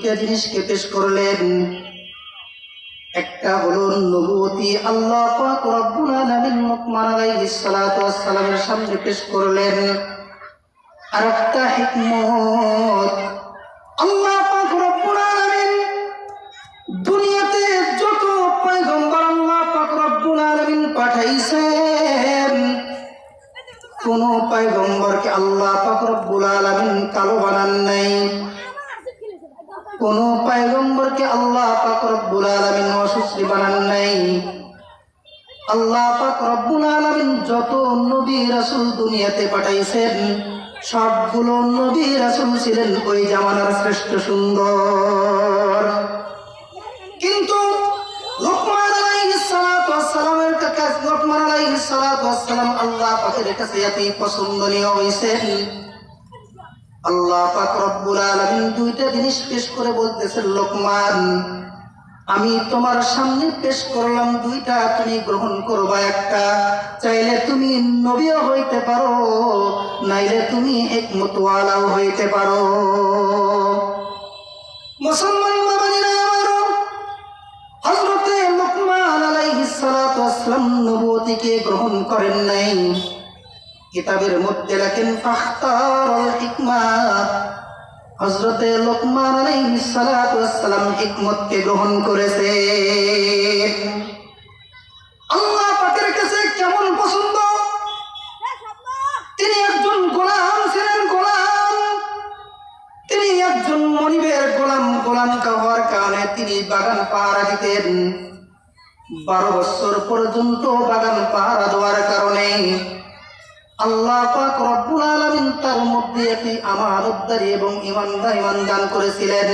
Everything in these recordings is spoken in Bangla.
দুইটা জিনিসকে পেশ করলেন। একটা হলো নবুয়তি, আল্লাহ পাক রব্বুল আলামিন লুকমান আলাইহিস সালাতু ওয়াস সালামের সামনে পেশ করলেন। আর একটা হিকমত, আল্লাহ পাক রব্বুল আলামিন দুনিয়াতে যত পয়গম্বর আল্লাহ পাক রব্বুল আলামিন পাঠাইছেন, কোন পয়গম্বরকে আল্লাহ পাক রব্বুল আলামিন কালো বানান নাই। কোন পয়গম্বরকে আল্লাহ পাক রব্বুল আলামিন অসুস্থ বানান নাই। আল্লাহ পাক রব্বুল আলামিন যত নবী রাসূল দুনিয়াতে পাঠাইছেন, সবগুলো নবী রাসূল ছিলেন ওই জামানার শ্রেষ্ঠ সুন্দর। কিন্তু লুকমান আলাইহিস সালাতু ওয়াস সালামের কাছে, লুকমান আলাইহিস সালাতু ওয়াস সালাম আল্লাহ পাকের কাছে এতই পছন্দনীয় হইছেন, আল্লাহ পাক রব্বুল আলামিন দুইটা জিনিস পেশ করে বলতেছেন, লোকমান আমি তোমার সামনে পেশ করলাম দুইটা, তুমি গ্রহণ করবা একটা। চাইলে তুমি নবীও হইতে পারো, নাইলে তুমি হিকমতওয়ালাও হইতে পারো। মুসলমান বাবাজিরা আমার, হযরতে লুকমান আলাইহিস সালাতু ওয়াস সালাম নবুয়তিকে গ্রহণ করেন নাই। কিতাবের মধ্যে লেখেন ফাখতারুল হিকমা, হযরতে লুকমান আলাইহিস সালাতু ওয়াস সালাম হিকমতকে গ্রহণ করেছে। আল্লাহ পাকের কাছে কেমন পছন্দ! তিনি একজন গোলাম ছিলেন, গোলাম। তিনি একজন মনিবের গোলাম। গোলাম হওয়ার কারণে তিনি বাগান পাহারা দিতেন। 12 বছর পর্যন্ত বাগান পাহারা দেওয়ার কারণে আল্লাহ পাক রব্বুল আলামিন তার মধ্যে একটি আমানতদারি এবং ঈমান দান করেছিলেন।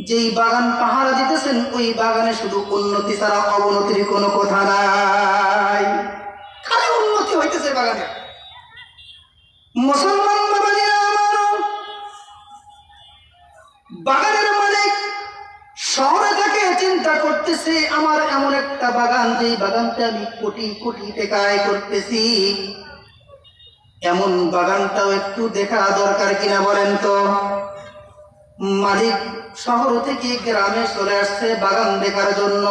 যেই বাগান পাহারা দিতেছেন ওই বাগানে শুধু উন্নতি ছাড়া অবনতির কোনো কথা নাই, খালি উন্নতি হইতেছে বাগানে। মুসলমান বাবাজিরা আমার, বাগানের মালিক শহরে থেকে চিন্তা করতেছে, আমার এমন একটা বাগান, যেই বাগানটা আমি কোটি কোটি টাকা আয় করতেছি, এমন বাগানটাও একটু দেখা দরকার কিনা বলেন তো। মালিক শহর থেকে গ্রামে চলে আসছে বাগান দেখার জন্য।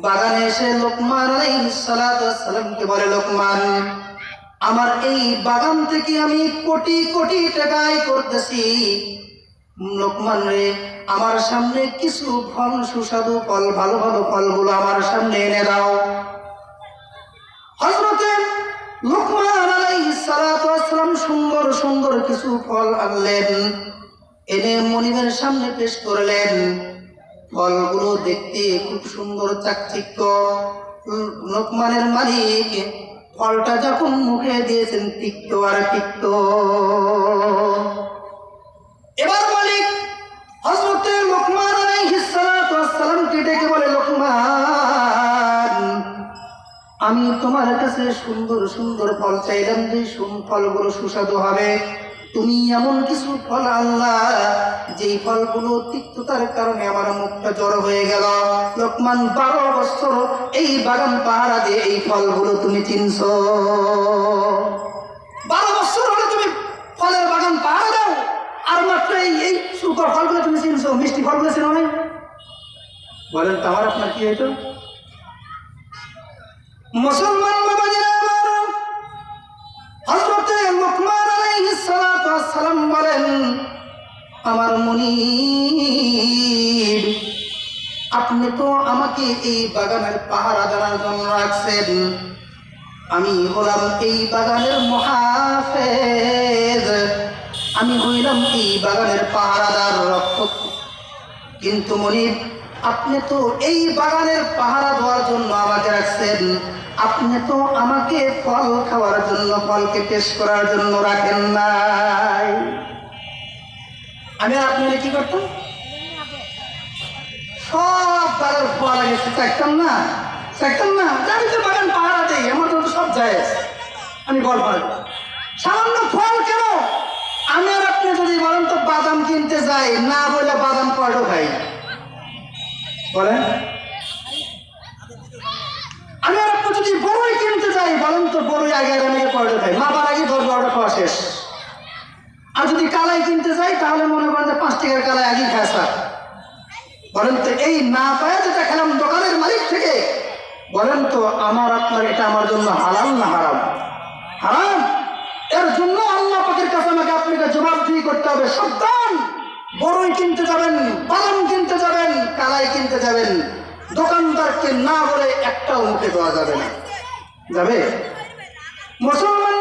বাগানে এসে লুকমান আলাইহিস সালাতু ওয়াস সালামকে বলে, লোকমান আমার এই বাগান থেকে আমি কোটি কোটি টাকা আয় করতেছি, লোকমান রে আমার সামনে কিছু ফল, সুস্বাদু ফল, ভালো ভালো ফলগুলো আমার সামনে এনে দাও। হযরতে লুকমান আলাইহিস সালাতু ওয়াস সালাম সুন্দর সুন্দর কিছু ফল আনলেন, এনে মনিবের সামনে পেশ করলেন। ফলগুলো দেখতে খুব সুন্দর, চাকচিক্য। লুকমানের মালিক ফলটা যখন মুখে দিয়েছেন, তিক্ত আর তিক্ত। এবার মালিক হযরতে লুকমান আলাইহিস সালাতু ওয়াস সালামকে ডেকে বলে, লুকমান আমি তোমার কাছে সুন্দর সুন্দর ফল চাইলাম, যে ফলগুলো সুস্বাদু হবে। তুমি এমন কিছু ফল আনলা যেই ফলগুলো তিক্ততার কারণে আমার মুখটা জড়ো হয়ে গেল। লোকমান 12 বছর এই বাগান পাহারা দিয়ে এই ফলগুলো তুমি চিনছো। 12 বছর হলে তুমি ফলের বাগান পাহারা দাও, আর মাত্র এই সুন্দর ফলগুলো তুমি চিনছো, মিষ্টি ফলগুলো চিনো নাই? বলেন তো আমার আপনার কি হইতো? মুসলমান বাবাজিরা আমার, হযরতে লুকমান আলাইহিস সালাতু ওয়াস সালাম বলেন, আমার মুনিব আপনি তো আমাকে এই বাগানের পাহারা দেওয়ার জন্য রাখছেন, আমি হলাম এই বাগানের মুহাফেজ, আমি হইলাম এই বাগানের পাহারাদার, রক্ষক। কিন্তু মুনিব আপনি তো এই বাগানের পাহারা দেওয়ার জন্য আমাকে রাখছেন, আপনি তো আমাকে ফল খাওয়ার জন্য, ফলকে টেস্ট করার জন্য রাখেন নাই। আমি আর আপনি কি করতাম? সব বাগান ফল গেছে, চাইতাম না, চাইতাম না। আমি তো বাগান পাহারা দেই, আমার তো সব যায়, আমি ফল পাই। সামান্য ফল কেন? আমি আর আপনি যদি বলেন তো বাদাম কিনতে যাই, না বলে বাদাম কয়টো খাই বলেন? আমি আর আপনি যদি বড়ই কিনতে যাই, বলেন তো বড়ই আগে আমি কয়টো খাই? মাপার আগে 10-12টা খাওয়া শেষ। আর যদি কালাই কিনতে যাই, তাহলে মনে করেন যে 5 টাকার কালাই আগে বলেন তো এই না পায়া যেটা খেলাম দোকানের মালিক থেকে, বলেন তো আমার আপনার এটা আমার জন্য হালাল না হারাম? হারাম। এর জন্য আল্লাহ পাকের কাছে আমাকে আপনাকে জবাবদিহি করতে হবে। সাবধান, বড়ই কিনতে যাবেন, বাদাম কিনতে যাবেন, কালাই কিনতে যাবেন, দোকানদারকে না বলে একটাও মুখে দেওয়া যাবে না। যাবে? মুসলমান